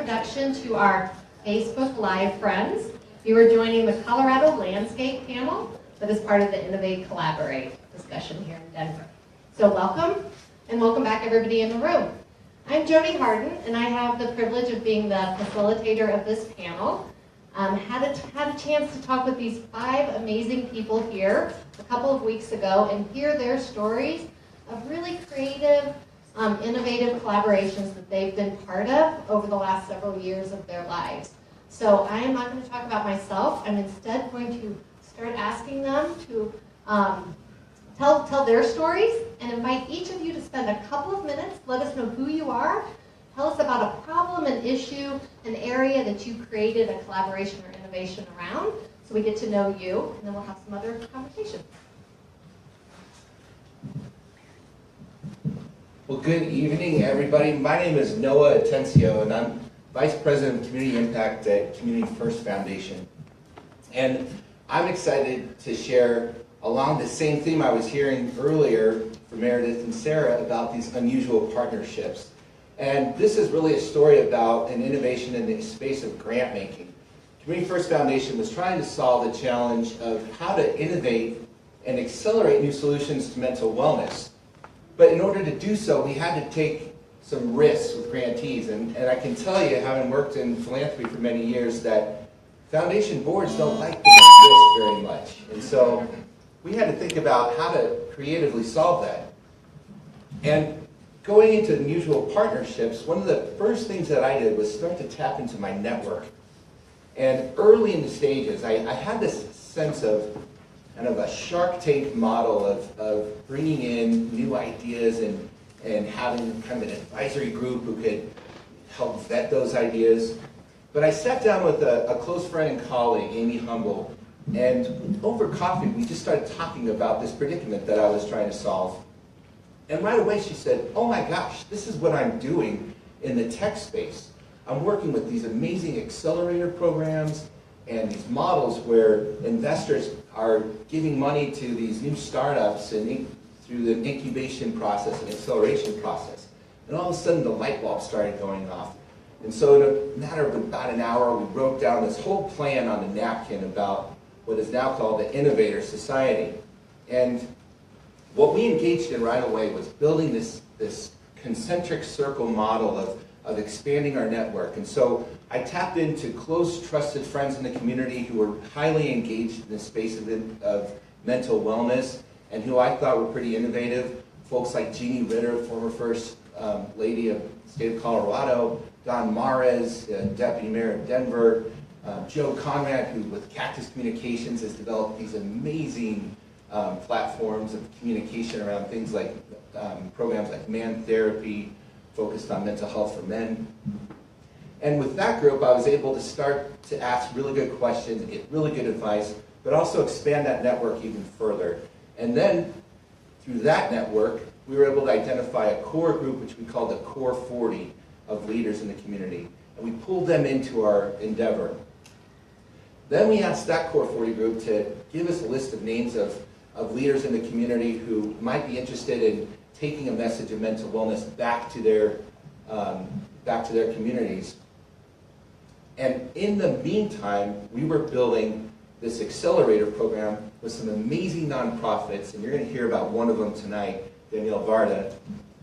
introduction to our Facebook Live friends. You are joining the Colorado Landscape panel that is part of the Innovate Collaborate discussion here in Denver. So welcome, and welcome back everybody in the room. I'm Jody Harden, and I have the privilege of being the facilitator of this panel. Had a chance to talk with these 5 amazing people here a couple of weeks ago and hear their stories of really creative, innovative collaborations that they've been part of over the last several years of their lives. So I am not going to talk about myself. I'm instead going to start asking them to tell their stories and invite each of you to spend a couple of minutes, let us know who you are, tell us about a problem, an issue, an area that you created a collaboration or innovation around, so we get to know you, and then we'll have some other conversations. Well, good evening, everybody. My name is Noah Atencio, and I'm Vice President of Community Impact at Community First Foundation. And I'm excited to share along the same theme I was hearing earlier from Meredith and Sarah about these unusual partnerships. And this is really a story about an innovation in the space of grant making. Community First Foundation was trying to solve the challenge of how to innovate and accelerate new solutions to mental wellness. But in order to do so, we had to take some risks with grantees. And I can tell you, having worked in philanthropy for many years, that foundation boards don't like to take risks very much. And so we had to think about how to creatively solve that. And going into unusual partnerships, one of the first things that I did was start to tap into my network. And early in the stages, I had this sense of kind of a Shark Tank model of bringing in new ideas and having kind of an advisory group who could help vet those ideas. But I sat down with a close friend and colleague, Amy Humble, and over coffee, we just started talking about this predicament that I was trying to solve. And right away she said, oh my gosh, this is what I'm doing in the tech space. I'm working with these amazing accelerator programs and these models where investors are giving money to these new startups and through the incubation process and acceleration process. And all of a sudden the light bulb started going off. And so in a matter of about an hour, we wrote down this whole plan on a napkin about what is now called the Innovator Society. And what we engaged in right away was building this concentric circle model of expanding our network. And so I tapped into close, trusted friends in the community who were highly engaged in the space of mental wellness and who I thought were pretty innovative. Folks like Jeannie Ritter, former First Lady of the state of Colorado, Don Mares, Deputy Mayor of Denver, Joe Conrad, who with Cactus Communications has developed these amazing platforms of communication around things like programs like Man Therapy, focused on mental health for men. And with that group, I was able to start to ask really good questions, get really good advice, but also expand that network even further. And then, through that network, we were able to identify a core group, which we called the Core 40 of leaders in the community. And we pulled them into our endeavor. Then we asked that Core 40 group to give us a list of names of leaders in the community who might be interested in taking a message of mental wellness back to their communities. And in the meantime, we were building this accelerator program with some amazing nonprofits, and you're going to hear about one of them tonight, Danielle Varda.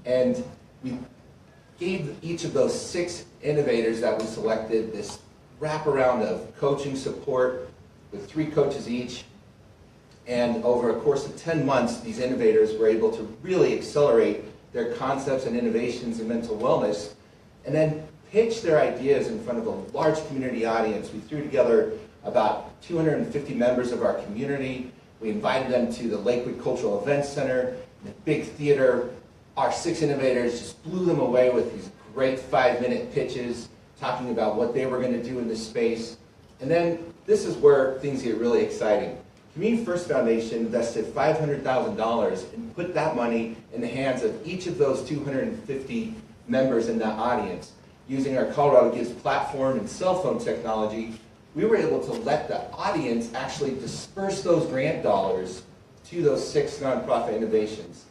And we gave each of those 6 innovators that we selected this wraparound of coaching support with 3 coaches each. And over a course of 10 months, these innovators were able to really accelerate their concepts and innovations in mental wellness, and then pitch their ideas in front of a large community audience. We threw together about 250 members of our community. We invited them to the Lakewood Cultural Events Center, the big theater. Our 6 innovators just blew them away with these great 5-minute pitches, talking about what they were going to do in this space. And then this is where things get really exciting. Community First Foundation invested $500,000 and put that money in the hands of each of those 250 members in that audience. Using our Colorado Gives platform and cell phone technology, we were able to let the audience actually disperse those grant dollars to those 6 nonprofit innovations.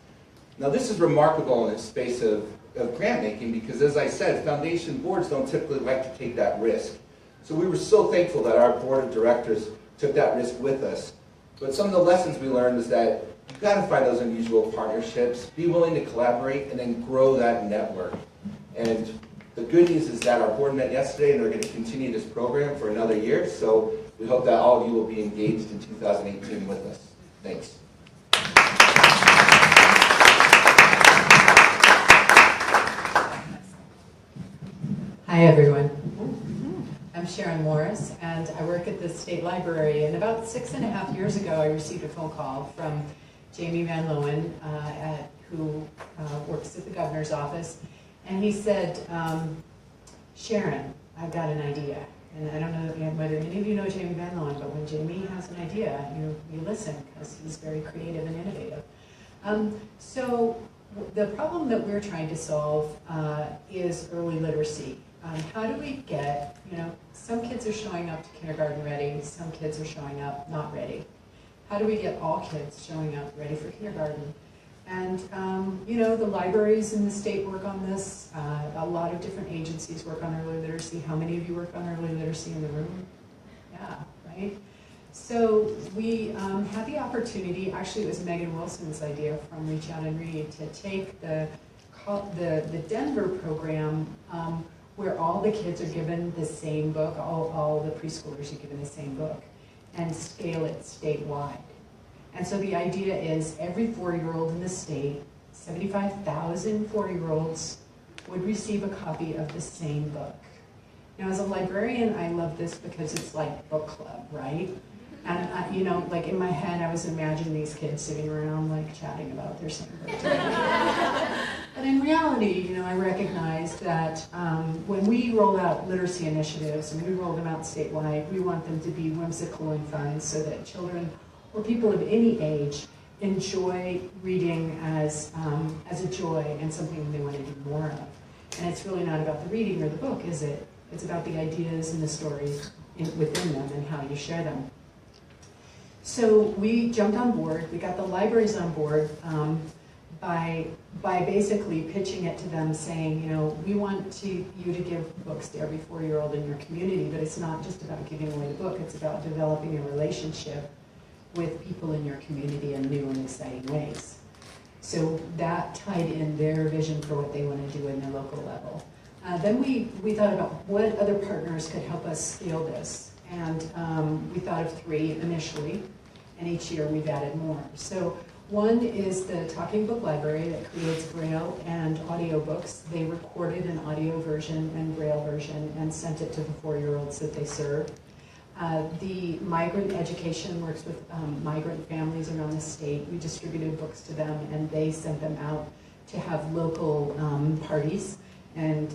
Now this is remarkable in the space of grant making, because as I said, foundation boards don't typically like to take that risk. So we were so thankful that our board of directors took that risk with us. But some of the lessons we learned is that you've got to find those unusual partnerships, be willing to collaborate, and then grow that network. And the good news is that our board met yesterday, and they're going to continue this program for another year. So we hope that all of you will be engaged in 2018 with us. Thanks. Hi, everyone. I'm Sharon Morris, and I work at the State Library. And about 6.5 years ago, I received a phone call from Jamie Van Loen, who works at the governor's office. And he said, Sharon, I've got an idea. And I don't know whether any of you know Jamie Van Loen, but when Jamie has an idea, you listen, because he's very creative and innovative. So the problem that we're trying to solve is early literacy. How do we get, some kids are showing up to kindergarten ready, some kids are showing up not ready. How do we get all kids showing up ready for kindergarten? And, the libraries in the state work on this. A lot of different agencies work on early literacy. How many of you work on early literacy in the room? Yeah, right? So we had the opportunity, actually it was Megan Wilson's idea from Reach Out and Read, to take the Denver program where all the kids are given the same book, all the preschoolers are given the same book, and scale it statewide. And so the idea is every 4-year-old in the state, 75,000 4-year-olds would receive a copy of the same book. Now as a librarian, I love this because it's like book club, right? And like in my head, I was imagining these kids sitting around like chatting about their same book. But in reality, I recognize that when we roll out literacy initiatives and we roll them out statewide, we want them to be whimsical and fun so that children or people of any age enjoy reading as a joy and something they want to do more of. And it's really not about the reading or the book, is it? It's about the ideas and the stories within them and how you share them. So we jumped on board. We got the libraries on board by basically pitching it to them, saying, we want you to give books to every 4-year-old in your community, but it's not just about giving away the book. It's about developing a relationship with people in your community in new and exciting ways. So that tied in their vision for what they want to do in their local level. Then we thought about what other partners could help us scale this. And we thought of 3 initially, and each year we've added more. So one is the Talking Book Library that creates Braille and audio books. They recorded an audio version and Braille version and sent it to the 4-year-olds that they serve. The migrant education works with migrant families around the state. We distributed books to them and they sent them out to have local parties and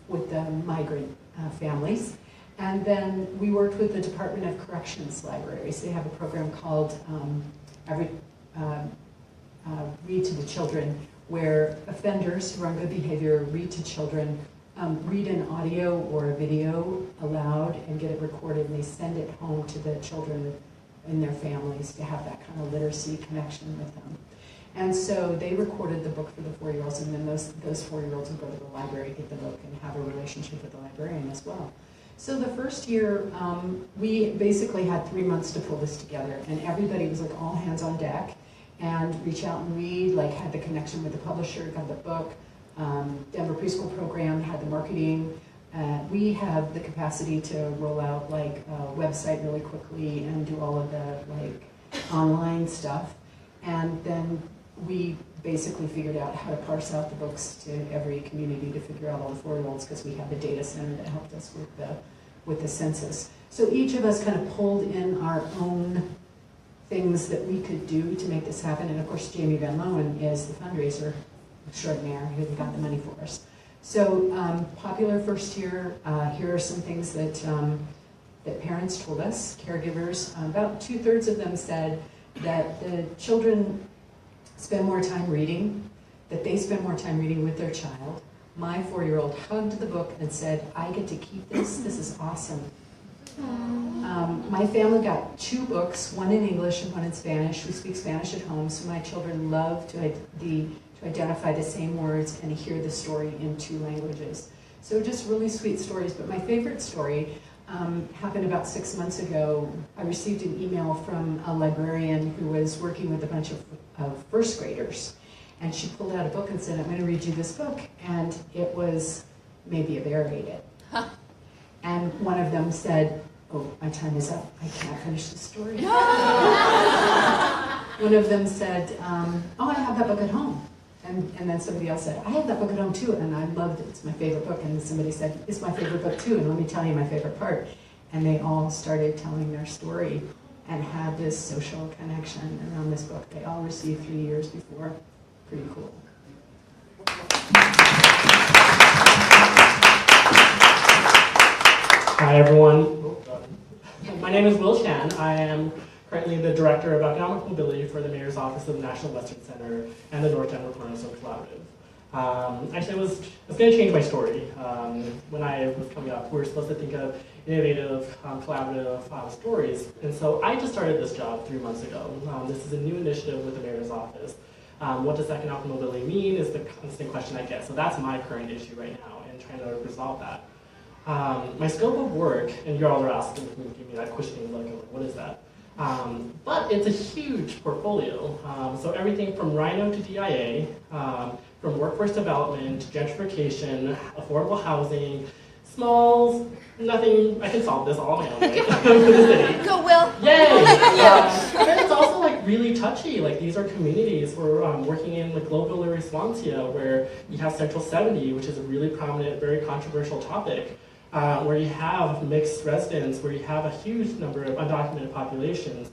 with the migrant families. And then we worked with the Department of Corrections libraries. They have a program called Read to the Children, where offenders who are on good behavior read to children, read an audio or a video aloud and get it recorded, and they send it home to the children and their families to have that kind of literacy connection with them. And so they recorded the book for the 4-year-olds, and then those 4-year-olds would go to the library, get the book, and have a relationship with the librarian as well. So the first year, we basically had 3 months to pull this together, and everybody was like all hands on deck, and Reach Out and Read, like had the connection with the publisher, got the book. Denver Preschool Program had the marketing. We have the capacity to roll out like a website really quickly and do all of the like online stuff. And then we basically figured out how to parse out the books to every community to figure out all the 4-year-olds because we have the data center that helped us with the census. So each of us kind of pulled in our own things that we could do to make this happen. And of course, Jamie Van Loen is the fundraiser extraordinaire who got the money for us. So popular first year, here are some things that, that parents told us, caregivers. About 2/3 of them said that the children spend more time reading, that they spend more time reading with their child. My 4-year-old hugged the book and said, I get to keep this is awesome. My family got 2 books, one in English and one in Spanish. We speak Spanish at home, so my children love to identify the same words and hear the story in 2 languages. So just really sweet stories. But my favorite story happened about 6 months ago. I received an email from a librarian who was working with a bunch of first graders. And she pulled out a book and said, I'm going to read you this book. And it was Maybe a Bear Ate It. And one of them said, oh, my time is up. I can't finish the story. One of them said, oh, I have that book at home. And then somebody else said, I have that book at home too, and I loved it. It's my favorite book. And then somebody said, it's my favorite book too, and let me tell you my favorite part. And they all started telling their story and had this social connection around this book. They all received 3 years before. Pretty cool. Hi everyone. My name is Will Chan. I am currently the Director of Economic Mobility for the Mayor's Office of the National Western Center and the North Denver Cornerstone Collaborative. Actually, I was going to change my story. When I was coming up, we were supposed to think of innovative, collaborative stories. And so I just started this job 3 months ago. This is a new initiative with the Mayor's Office. What does economic mobility mean is the constant question I get. So that's my current issue right now and trying to resolve that. My scope of work, and you all are asking me, give me that question, like, what is that? But it's a huge portfolio. So everything from Rhino to DIA, from workforce development, gentrification, affordable housing, smalls, nothing, I can solve this all on my own, right? For the city. Go, Will. Yay! And it's also like really touchy. Like these are communities. We're working in like Global Responsia, where you have Central 70, which is a really prominent, very controversial topic. Where you have mixed residents, where you have a huge number of undocumented populations.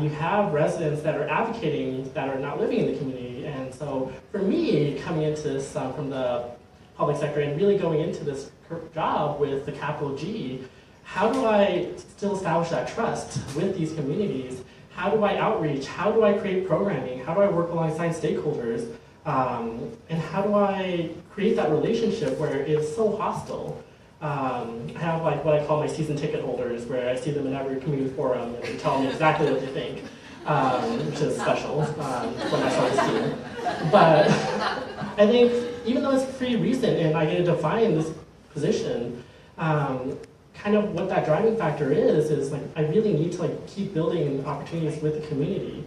You have residents that are advocating that are not living in the community. And so for me, coming into this from the public sector and really going into this job with the capital G, how do I still establish that trust with these communities? How do I outreach? How do I create programming? How do I work alongside stakeholders? And how do I create that relationship where it's so hostile? I have like what I call my season ticket holders, where I see them in every community forum and they tell me exactly what they think, which is special when I saw this team. But I think even though it's pretty recent and I get to define this position, kind of what that driving factor is like I really need to like keep building opportunities with the community.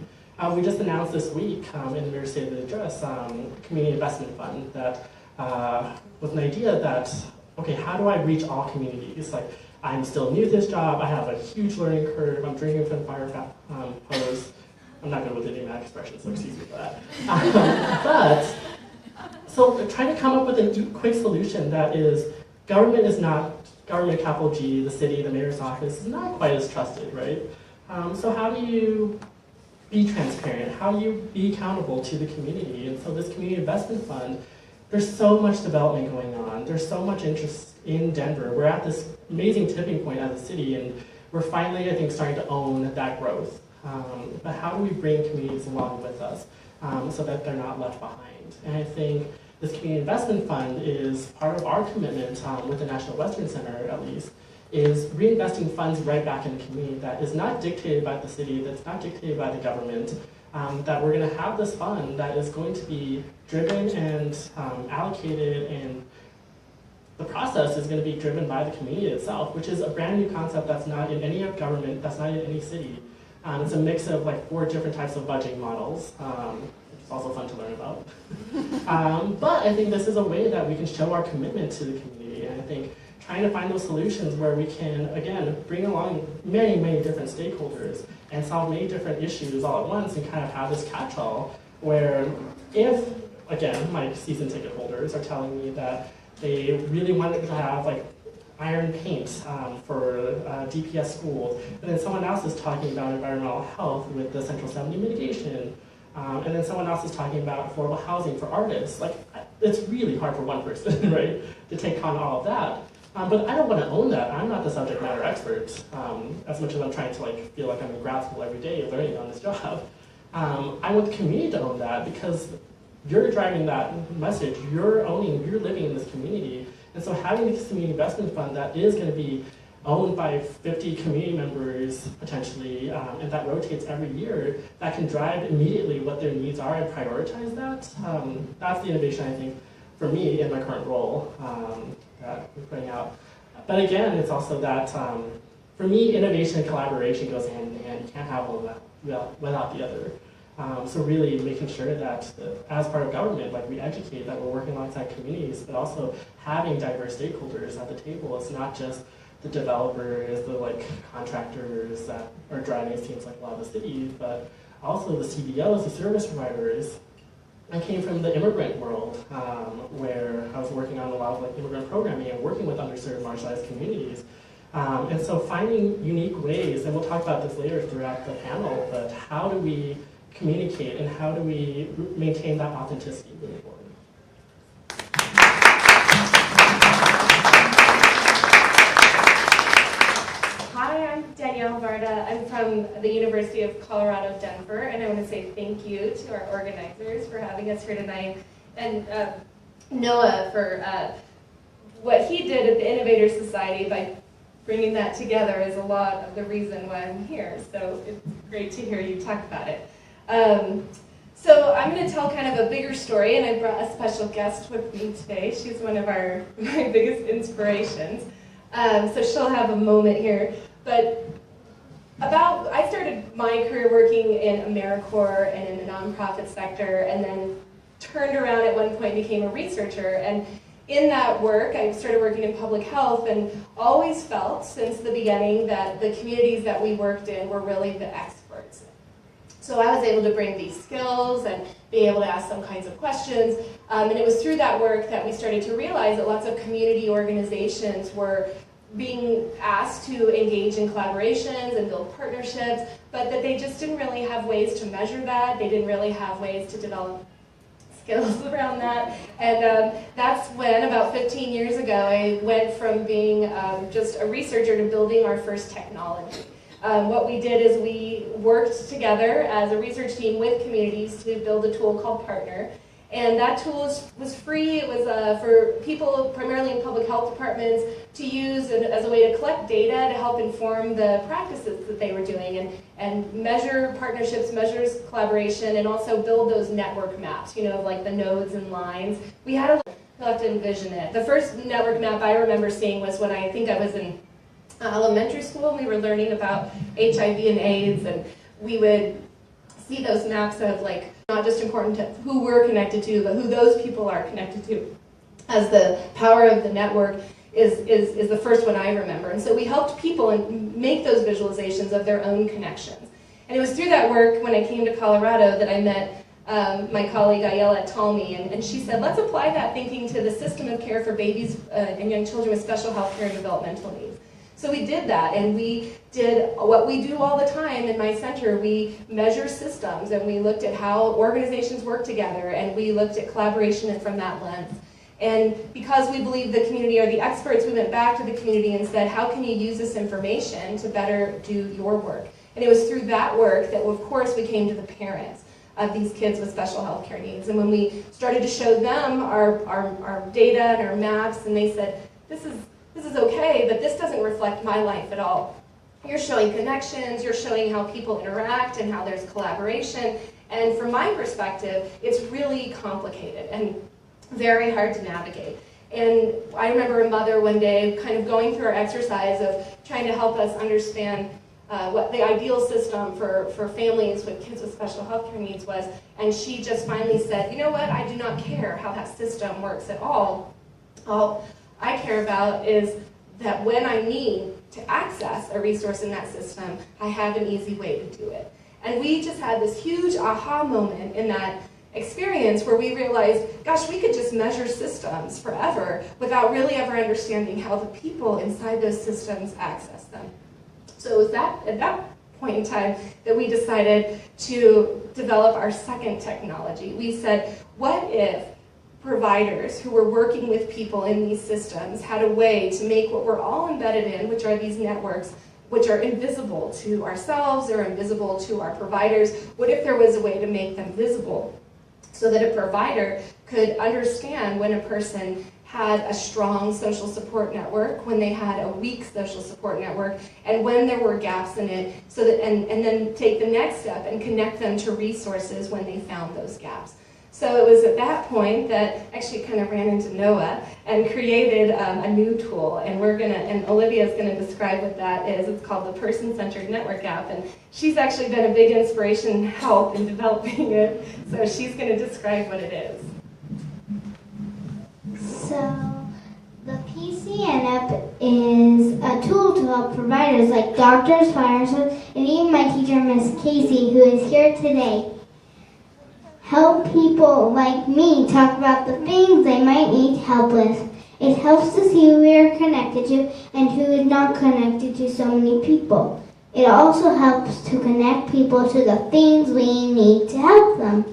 We just announced this week in the Mayor's State of the Address, Community Investment Fund that was an idea that, okay, how do I reach all communities? Like, I'm still new to this job, I have a huge learning curve, I'm drinking from fire hose. I'm not good with idiomatic expressions, so excuse me for that. So trying to come up with a quick solution that is, government is not, government capital G, the city, the mayor's office is not quite as trusted, right? So how do you be transparent? How do you be accountable to the community? And so this community investment fund, there's so much development going on. There's so much interest in Denver. We're at this amazing tipping point as a city, and we're finally, I think, starting to own that growth. But how do we bring communities along with us so that they're not left behind? And I think this community investment fund is part of our commitment with the National Western Center, at least, is reinvesting funds right back in the community that is not dictated by the city, that's not dictated by the government, that we're going to have this fund that is going to be driven and allocated, and the process is going to be driven by the community itself, which is a brand new concept that's not in any government, that's not in any city. It's a mix of like 4 different types of budgeting models, which is also fun to learn about. But I think this is a way that we can show our commitment to the community, and I think trying to find those solutions where we can, again, bring along many, many different stakeholders and solve many different issues all at once and kind of have this catch-all where if, again, my season ticket holders are telling me that they really wanted to have like iron paint for DPS schools, and then someone else is talking about environmental health with the Central 70 mitigation, and then someone else is talking about affordable housing for artists. Like, it's really hard for one person, right, to take on all of that. But I don't want to own that. I'm not the subject matter expert, as much as I'm trying to like feel like I'm in grad school every day learning on this job. I want the community to own that because you're driving that message, you're living in this community. And so having this community investment fund that is going to be owned by 50 community members potentially, and that rotates every year, that can drive immediately what their needs are and prioritize that. That's the innovation, I think, for me in my current role that we're putting out. But again, it's also that, for me, innovation and collaboration goes hand in hand. You can't have one without the other. So really making sure that as part of government, like we educate, that we're working alongside communities, but also having diverse stakeholders at the table. It's not just the developers, the contractors that are driving, it seems like a lot of the cities, but also the CBOs, the service providers. I came from the immigrant world, where I was working on a lot of immigrant programming and working with underserved, marginalized communities. And so finding unique ways, and we'll talk about this later throughout the panel, but how do we communicate and how do we maintain that authenticity moving forward? Hi, I'm Danielle Varda. I'm from the University of Colorado, Denver, and I want to say thank you to our organizers for having us here tonight, and Noah for what he did at the Innovator Society by bringing that together is a lot of the reason why I'm here, so it's great to hear you talk about it. So I'm going to tell kind of a bigger story, and I brought a special guest with me today. She's one of my biggest inspirations. So she'll have a moment here. But I started my career working in AmeriCorps and in the nonprofit sector, and then turned around at one point and became a researcher. And in that work, I started working in public health and always felt since the beginning that the communities that we worked in were really the experts. So I was able to bring these skills and be able to ask some kinds of questions. And it was through that work that we started to realize that lots of community organizations were being asked to engage in collaborations and build partnerships, but that they just didn't really have ways to measure that. They didn't really have ways to develop skills around that. And that's when, about 15 years ago, I went from being just a researcher to building our first technology. What we did is we worked together as a research team with communities to build a tool called Partner. And that tool was free. It was for people primarily in public health departments to use as a way to collect data to help inform the practices that they were doing and measure partnerships, measures collaboration, and also build those network maps, of like the nodes and lines. You'll have to envision it. The first network map I remember seeing was when I think I was in elementary school, and we were learning about HIV and AIDS, and we would see those maps of not just important to who we're connected to, but who those people are connected to, as the power of the network is the first one I remember. And so we helped people and make those visualizations of their own connections. And it was through that work when I came to Colorado that I met my colleague Ayala Talmi, and she said, let's apply that thinking to the system of care for babies and young children with special health care and developmental needs. So we did that, and we did what we do all the time in my center. We measure systems, and we looked at how organizations work together, and we looked at collaboration from that lens. And because we believe the community are the experts, we went back to the community and said, how can you use this information to better do your work? And it was through that work that, of course, we came to the parents of these kids with special health care needs. And when we started to show them our data and our maps, and they said, this is okay, but this doesn't reflect my life at all. You're showing connections, you're showing how people interact and how there's collaboration. And from my perspective, it's really complicated and very hard to navigate. And I remember a mother one day kind of going through our exercise of trying to help us understand what the ideal system for families with kids with special health care needs was. And she just finally said, you know what, I do not care how that system works at all. All I care about is that when I need to access a resource in that system, I have an easy way to do it. And we just had this huge aha moment in that experience where we realized, gosh, we could just measure systems forever without really ever understanding how the people inside those systems access them. So it was at that point in time that we decided to develop our second technology. We said, what if providers who were working with people in these systems had a way to make what we're all embedded in, which are these networks, which are invisible to ourselves or invisible to our providers? What if there was a way to make them visible so that a provider could understand when a person had a strong social support network, when they had a weak social support network, and when there were gaps in it, so that and then take the next step and connect them to resources when they found those gaps. So it was at that point that actually kind of ran into Noah and created a new tool, and Olivia's gonna describe what that is. It's called the Person-Centered Network App, and she's actually been a big inspiration and help in developing it, so she's gonna describe what it is. So, the PCN app is a tool to help providers like doctors, firefighters, and even my teacher, Miss Casey, who is here today, help people like me talk about the things they might need help with. It helps to see who we are connected to and who is not connected to so many people. It also helps to connect people to the things we need to help them.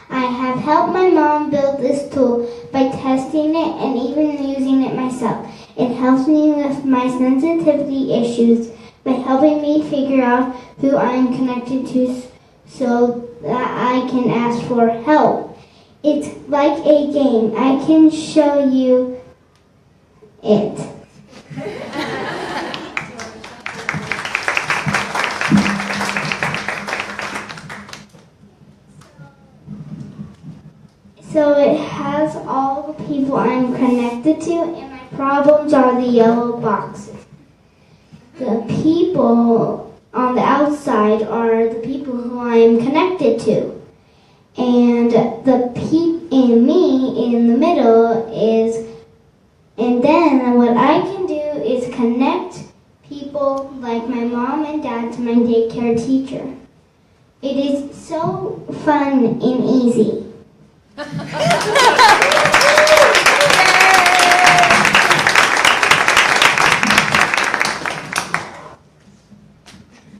I have helped my mom build this tool by testing it and even using it myself. It helps me with my sensitivity issues by helping me figure out who I am connected to so that I can ask for help. It's like a game. I can show you it. So it has all the people I'm connected to, and my problems are the yellow boxes. The people on the outside are the people who I am connected to. And me in the middle is, and then what I can do is connect people like my mom and dad to my daycare teacher. It is so fun and easy.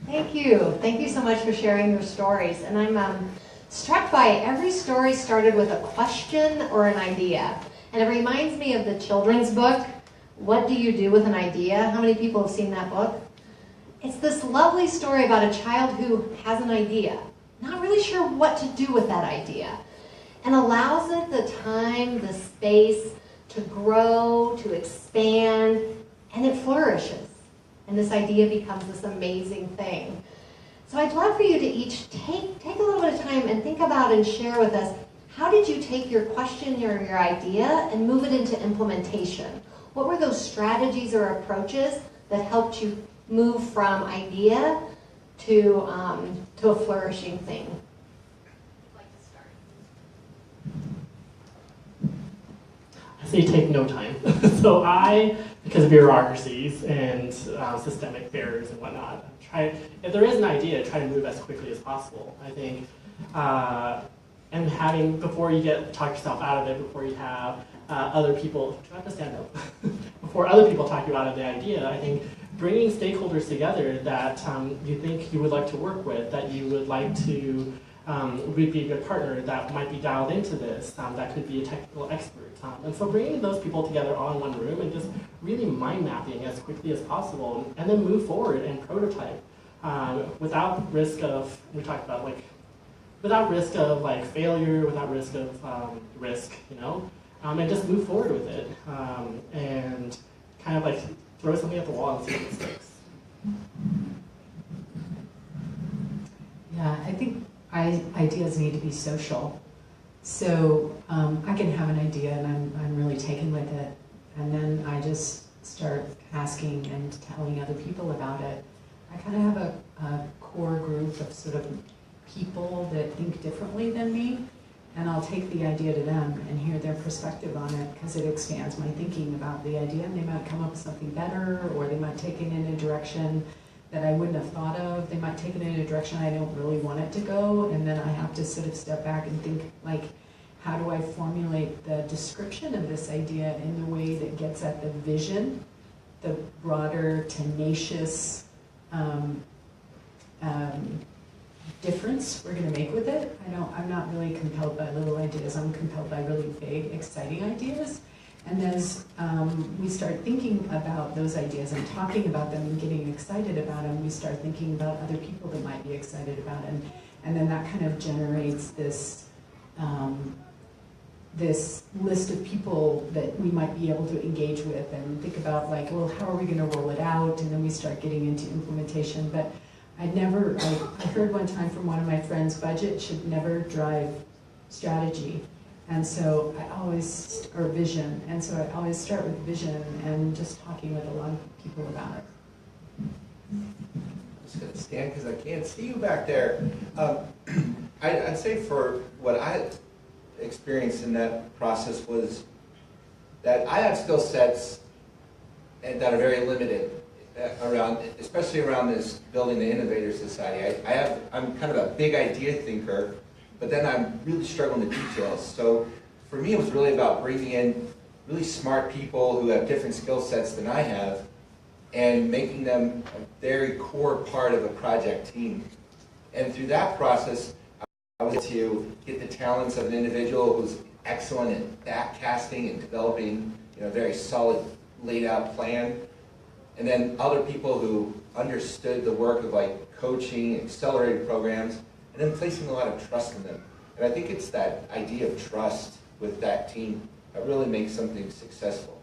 Thank you. Thank you so much for sharing your stories. And I'm struck by every story started with a question or an idea. And it reminds me of the children's book, What Do You Do With an Idea? How many people have seen that book? It's this lovely story about a child who has an idea, not really sure what to do with that idea, and allows it the time, the space to grow, to expand, and it flourishes. And this idea becomes this amazing thing. So I'd love for you to each take a little bit of time and think about and share with us, how did you take your question or your idea and move it into implementation? What were those strategies or approaches that helped you move from idea to a flourishing thing? I say take no time. So because of bureaucracies and systemic barriers and whatnot, if there is an idea, try to move as quickly as possible. I think, and before you talk yourself out of it, before you have other people, try to stand up, before other people talk you out of the idea, I think bringing stakeholders together that you think you would like to work with, that you would like to would be a good partner that might be dialed into this, that could be a technical expert. And so bringing those people together all in one room and just really mind mapping as quickly as possible, and then move forward and prototype without risk of, we talked about without risk of failure, without risk of risk, and just move forward with it, and kind of throw something at the wall and see if it sticks. Yeah, I think ideas need to be social. So I can have an idea and I'm really taken with it, and then I just start asking and telling other people about it. I kind of have a core group of sort of people that think differently than me, and I'll take the idea to them and hear their perspective on it, because it expands my thinking about the idea, and they might come up with something better, or they might take it in a direction that I wouldn't have thought of. They might take it in a direction I don't really want it to go, and then I have to sort of step back and think, how do I formulate the description of this idea in the way that gets at the vision, the broader, tenacious difference we're going to make with it. I'm not really compelled by little ideas. I'm compelled by really big, exciting ideas. And as we start thinking about those ideas and talking about them and getting excited about them, we start thinking about other people that might be excited about it. And then that kind of generates this this list of people that we might be able to engage with and think about like, well, how are we going to roll it out? And then we start getting into implementation. But I heard one time from one of my friends, budget should never drive strategy. And so or vision. And so I always start with vision and just talking with a lot of people about it. I'm just going to stand because I can't see you back there. I'd say for what I experienced in that process was that I have skill sets that are very limited around, especially around this building the Innovator Society. I'm kind of a big idea thinker, but then I'm really struggling the details. So for me, it was really about bringing in really smart people who have different skill sets than I have and making them a very core part of a project team. And through that process, I was able to get the talents of an individual who's excellent at backcasting and developing a very solid laid out plan. And then other people who understood the work of like coaching, accelerated programs, and then placing a lot of trust in them. And I think it's that idea of trust with that team that really makes something successful.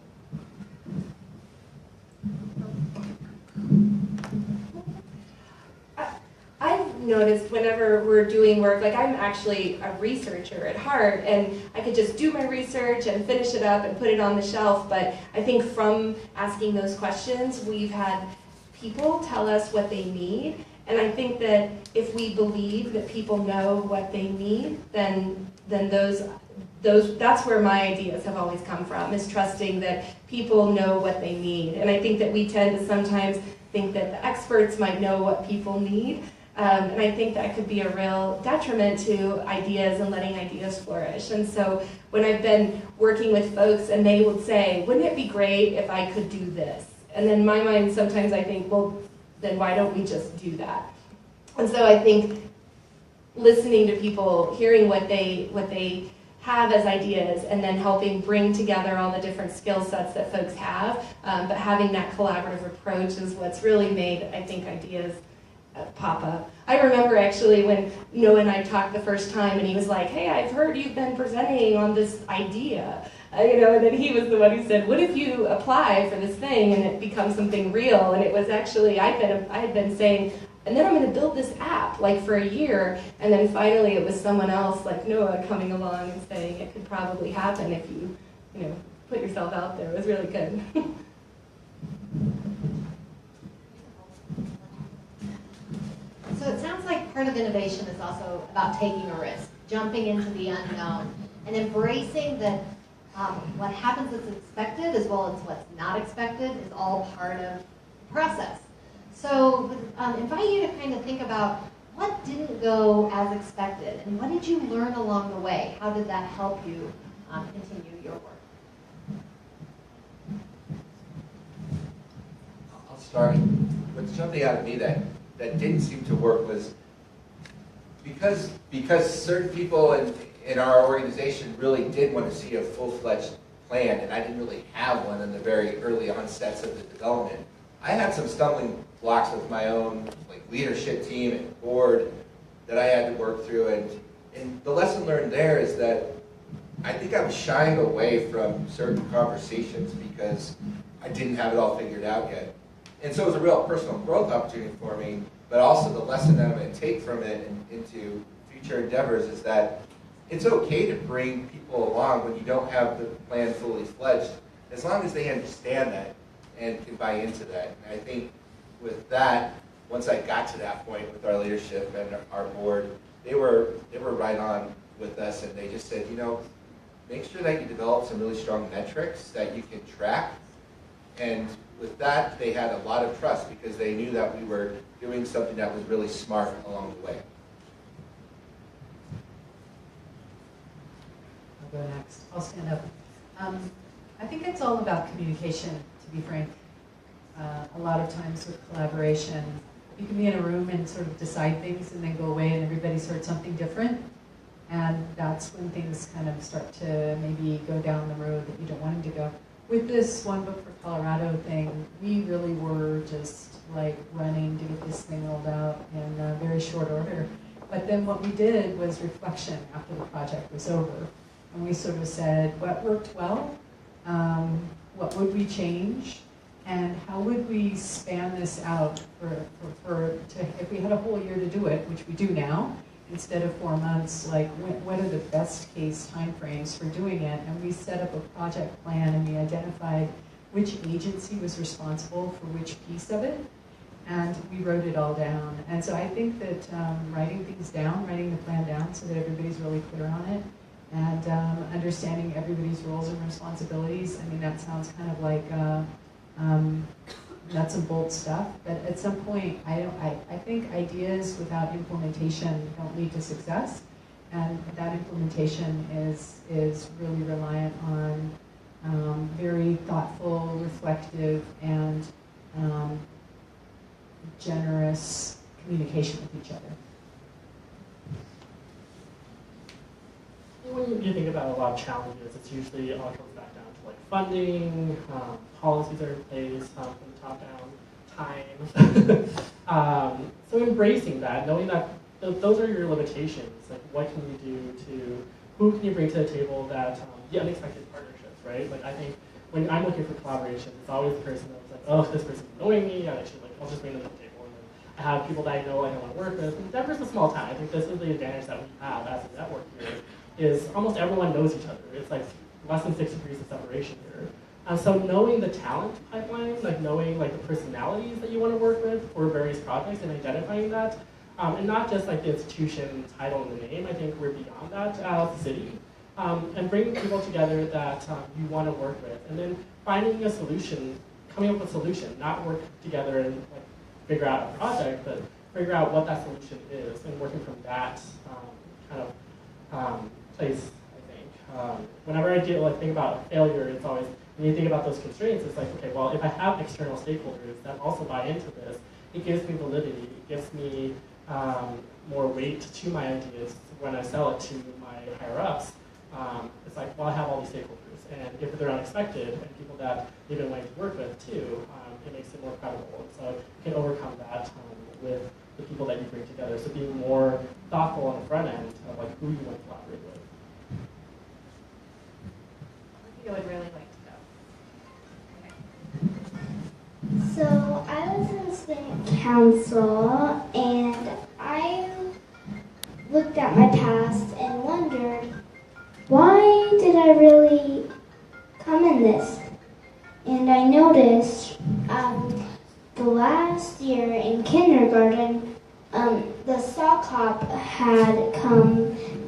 I've noticed whenever we're doing work, like I'm actually a researcher at heart, and I could just do my research and finish it up and put it on the shelf, but I think from asking those questions, we've had people tell us what they need, and I think that if we believe that people know what they need, then that's where my ideas have always come from, is trusting that people know what they need. And I think that we tend to sometimes think that the experts might know what people need, and I think that could be a real detriment to ideas and letting ideas flourish. And so when I've been working with folks and they would say, wouldn't it be great if I could do this? And in my mind, sometimes I think, well, then why don't we just do that? And so I think listening to people, hearing what they have as ideas, and then helping bring together all the different skill sets that folks have, but having that collaborative approach is what's really made, I think, ideas pop up. I remember actually when Noah and I talked the first time, and he was like, hey, I've heard you've been presenting on this idea. And then he was the one who said, what if you apply for this thing and it becomes something real? And it was actually, I had been saying, and then I'm going to build this app like for a year, and then finally it was someone else like Noah coming along and saying it could probably happen if you put yourself out there. It was really good. So it sounds like part of innovation is also about taking a risk, jumping into the unknown, and embracing that what happens that's expected as well as what's not expected is all part of the process. So invite you to kind of think about what didn't go as expected, and what did you learn along the way? How did that help you continue your work? I'll start. What's jumping out at me that didn't seem to work was because certain people in our organization really did want to see a full-fledged plan, and I didn't really have one in the very early onsets of the development. I had some stumbling blocks with my own leadership team and board that I had to work through, and the lesson learned there is that I think I was shying away from certain conversations because I didn't have it all figured out yet. And so it was a real personal growth opportunity for me, but also the lesson that I'm going to take from it into future endeavors is that it's okay to bring people along when you don't have the plan fully fledged, as long as they understand that and can buy into that. And I think with that, once I got to that point with our leadership and our board, they were right on with us, and they just said, make sure that you develop some really strong metrics that you can track. And with that, they had a lot of trust because they knew that we were doing something that was really smart along the way. I'll go next. I'll stand up. I think it's all about communication, to be frank. A lot of times with collaboration, you can be in a room and sort of decide things and then go away and everybody's heard something different. And that's when things kind of start to maybe go down the road that you don't want them to go. With this One Book for Colorado thing, we really were just running to get this thing rolled out in very short order. But then what we did was reflection after the project was over. and we sort of said, what worked well, what would we change, and how would we span this out if we had a whole year to do it, which we do now, instead of 4 months, like what are the best case timeframes for doing it? And we set up a project plan and we identified which agency was responsible for which piece of it, and we wrote it all down. And so I think that writing things down, writing the plan down so that everybody's really clear on it, and understanding everybody's roles and responsibilities, I mean, that sounds kind of like nuts and bolts stuff, but at some point, I think ideas without implementation don't lead to success, and that implementation is really reliant on very thoughtful, reflective, and generous communication with each other. When you think about a lot of challenges, it's usually all comes back down to like funding, policies are in place from the top down, time. So embracing that, knowing that those are your limitations. Like, what can you do who can you bring to the table that the unexpected partnerships, right? Like, I think when I'm looking for collaboration, it's always the person that's like, oh, this person's annoying me, I should, like, I'll just bring them to the table. And then I have people that I know I don't want to work with. And Denver's a small town. I think this is the advantage that we have as a network here, is almost everyone knows each other. It's like less than 6 degrees of separation here. So knowing the talent pipeline, like knowing like the personalities that you want to work with for various projects and identifying that, and not just like the institution, title, and the name. I think we're beyond that as a city. And bringing people together that you want to work with, and then finding a solution, coming up with a solution, not work together and like figure out a project, but figure out what that solution is, and working from that kind of place. I think whenever I think about failure, it's always, when you think about those constraints, it's like, okay, well, if I have external stakeholders that also buy into this, it gives me validity, it gives me more weight to my ideas when I sell it to my higher ups. It's like, well, I have all these stakeholders, and if they're unexpected, and people that they've been wanting to work with too, it makes it more credible. And so you can overcome that with the people that you bring together. So being more thoughtful on the front end of like who you want to collaborate with. You would really like to go. So I was in student council, and I looked at my past and wondered, why did I really come in this? And I noticed the last year in kindergarten, the sock hop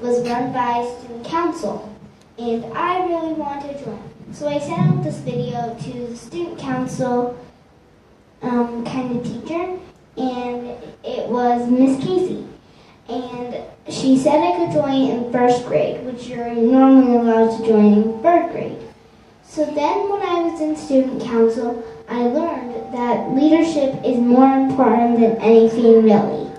was run by student council, and I really wanted to join. So I sent out this video to the student council kind of teacher, and it was Miss Casey. And she said I could join in first grade, which you're normally allowed to join in third grade. So then when I was in student council, I learned that leadership is more important than anything really.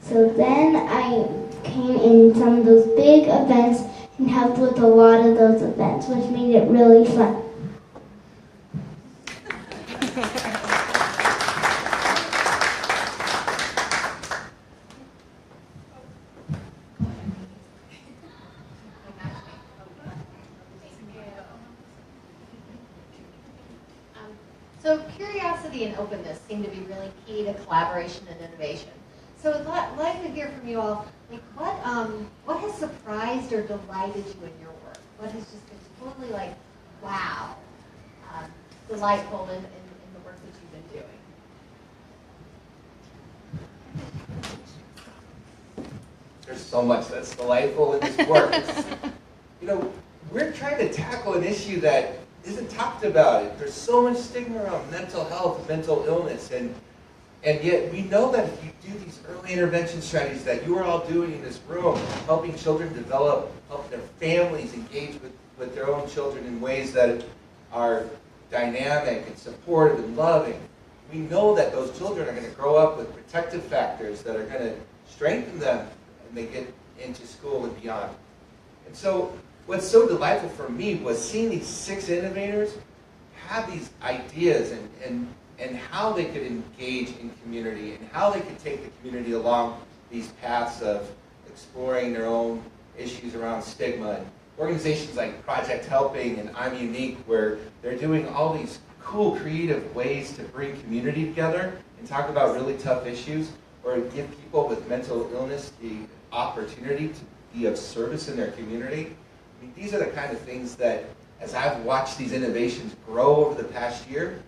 So then I came in some of those big events and helped with a lot of those events, which made it really fun. So curiosity and openness seem to be really key to collaboration and innovation. So I'd like to hear from you all, like what has surprised or delighted you in your work? What has just been totally like, wow, delightful in the work that you've been doing? There's so much that's delightful in this work. We're trying to tackle an issue that isn't talked about. There's so much stigma around mental health, mental illness, and yet we know that if you do these early intervention strategies that you are all doing in this room, helping children develop, helping their families engage with their own children in ways that are dynamic and supportive and loving, we know that those children are going to grow up with protective factors that are going to strengthen them when they get into school and beyond. And so what's so delightful for me was seeing these 6 innovators have these ideas and how they could engage in community and how they could take the community along these paths of exploring their own issues around stigma organizations like Project Helping and I'm Unique, where they're doing all these cool, creative ways to bring community together and talk about really tough issues, or give people with mental illness the opportunity to be of service in their community. I mean, these are the kind of things that, as I've watched these innovations grow over the past year,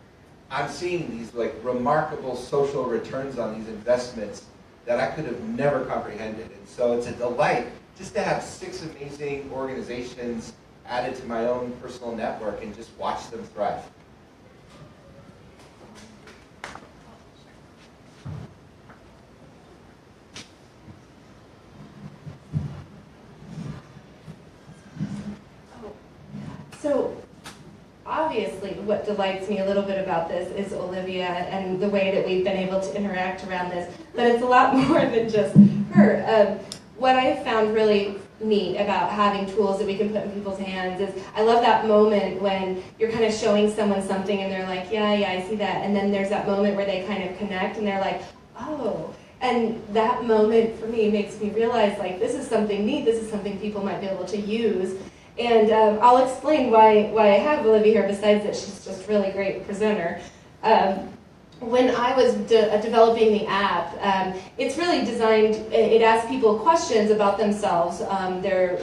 I'm seeing these like remarkable social returns on these investments that I could have never comprehended. And so it's a delight just to have 6 amazing organizations added to my own personal network and just watch them thrive. So obviously what delights me a little bit about this is Olivia and the way that we've been able to interact around this, but it's a lot more than just her. What I found really neat about having tools that we can put in people's hands is I love that moment when you're kind of showing someone something and they're like, yeah, I see that, and then there's that moment where they kind of connect and they're like, oh. And that moment for me makes me realize, like, this is something neat, this is something people might be able to use. And I'll explain why I have Olivia here, besides that she's just a really great presenter. When I was developing the app, it's really designed, it asks people questions about themselves, their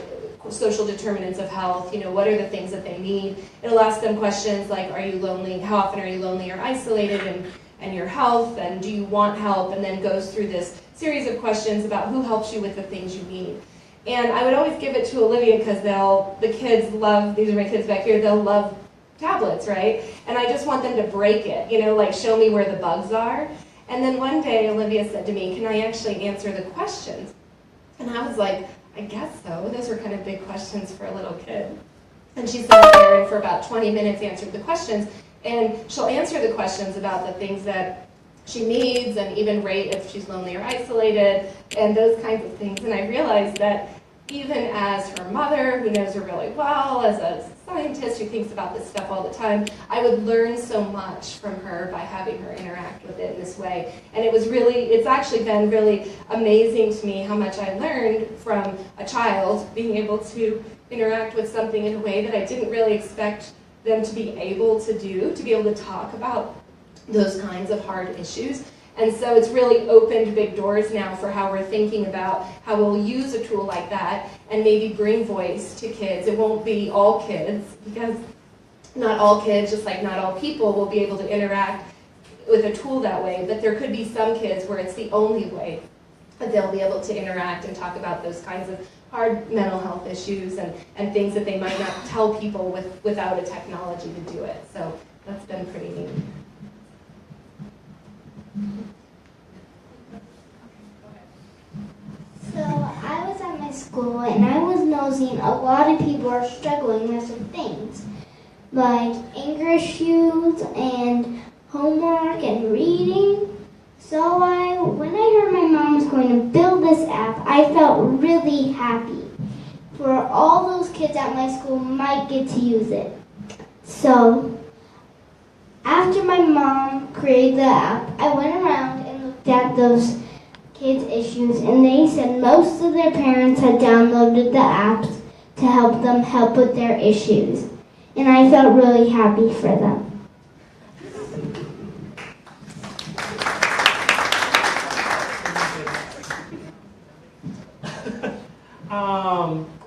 social determinants of health, what are the things that they need. It'll ask them questions like, are you lonely? How often are you lonely or isolated? And your health, and do you want help? And then goes through this series of questions about who helps you with the things you need. And I would always give it to Olivia because the kids love, these are my kids back here, they'll love tablets, right? And I just want them to break it, like show me where the bugs are. And then one day Olivia said to me, can I actually answer the questions? And I was like, I guess so. Those are kind of big questions for a little kid. And she sat there and for about 20 minutes answered the questions. And she'll answer the questions about the things that she needs and even rate if she's lonely or isolated and those kinds of things. And I realized that even as her mother, who knows her really well, as a scientist who thinks about this stuff all the time, I would learn so much from her by having her interact with it in this way. And it's actually been really amazing to me how much I learned from a child being able to interact with something in a way that I didn't really expect them to be able to do, to be able to talk about those kinds of hard issues. And so it's really opened big doors now for how we're thinking about how we'll use a tool like that and maybe bring voice to kids. It won't be all kids, because not all kids, just like not all people, will be able to interact with a tool that way, but there could be some kids where it's the only way that they'll be able to interact and talk about those kinds of hard mental health issues and things that they might not tell people without a technology to do it. So that's been pretty neat. So I was at my school and I was noticing a lot of people are struggling with some things like anger issues and homework and reading. So when I heard my mom was going to build this app, I felt really happy for all those kids at my school might get to use it. So after my mom created the app, I went around and looked at those kids' issues, and they said most of their parents had downloaded the apps to help them help with their issues. And I felt really happy for them.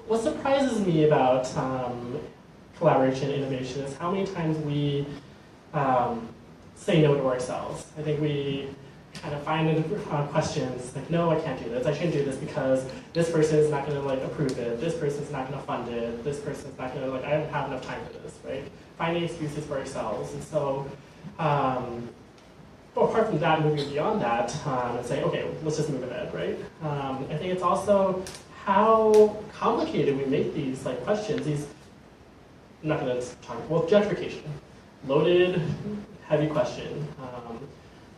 What surprises me about collaboration and innovation is how many times we say no to ourselves. I think we kind of find questions like, no, I can't do this. I shouldn't do this because this person is not going to approve it. This person's not going to fund it. This person's not going to I don't have enough time for this, right? Finding excuses for ourselves. And so, but apart from that, moving beyond that and saying, okay, let's just move ahead, right? I think it's also how complicated we make these questions. I'm not going to talk, gentrification, loaded, heavy question.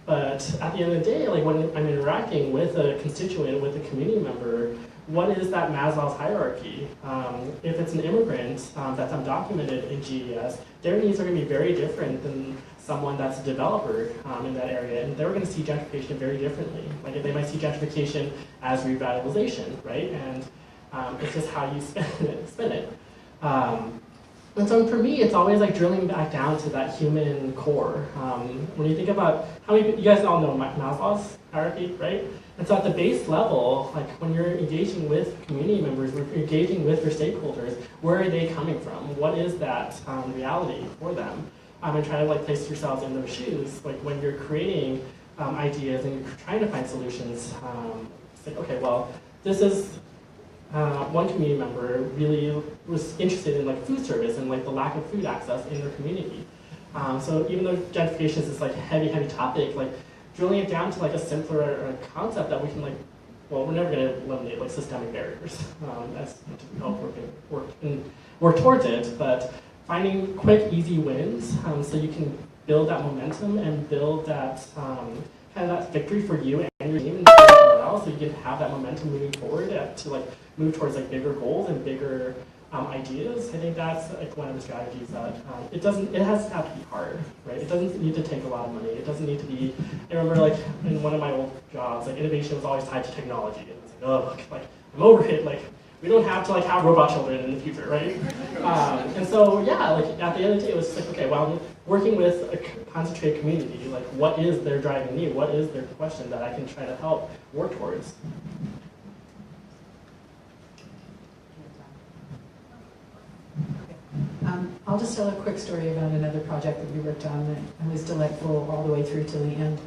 But at the end of the day, when I'm interacting with a constituent, with a community member, what is that Maslow's hierarchy? If it's an immigrant that's undocumented in GES, their needs are going to be very different than someone that's a developer in that area, and they're going to see gentrification very differently. They might see gentrification as revitalization, right? And it's just how you spin it. And so for me, it's always like drilling back down to that human core. When you think about how many, you guys all know Maslow's hierarchy, right? And so at the base level, like when you're engaging with community members, when you're engaging with your stakeholders, where are they coming from? What is that reality for them? And trying to like place yourselves in those shoes. Like when you're creating ideas and you're trying to find solutions, it's like, okay, well, this is one community member really was interested in like food service and like the lack of food access in their community. So even though gentrification is this like heavy topic, like drilling it down to like a simpler concept that we can like, well, we're never going to eliminate like systemic barriers as to help work towards it, but finding quick, easy wins so you can build that momentum and build that kind of that victory for you and your team and everyone else, so you can have that momentum moving forward to like move towards like bigger goals and bigger ideas. I think that's like one of the strategies that it has to have to be hard, right? It doesn't need to take a lot of money. It doesn't need to be. I remember like in one of my old jobs, like innovation was always tied to technology. And it's like, oh, like I'm over it. Like we don't have to like have robot children in the future, right? And so yeah, like at the end of the day, it was just like, okay, well, I'm working with a concentrated community. Like, what is their driving need? What is their question that I can try to help work towards? I'll just tell a quick story about another project that we worked on that was delightful all the way through to the end.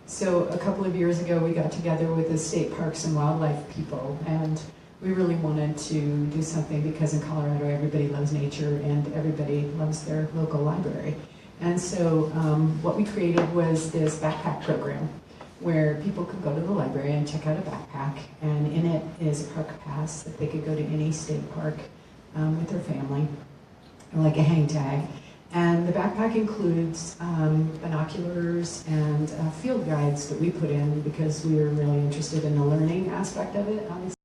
So a couple of years ago, we got together with the state parks and wildlife people, and we really wanted to do something because in Colorado, everybody loves nature and everybody loves their local library. And so what we created was this backpack program where people could go to the library and check out a backpack, and in it is a park pass that they could go to any state park with their family, like a hang tag. And the backpack includes binoculars and field guides that we put in because we were really interested in the learning aspect of it, obviously.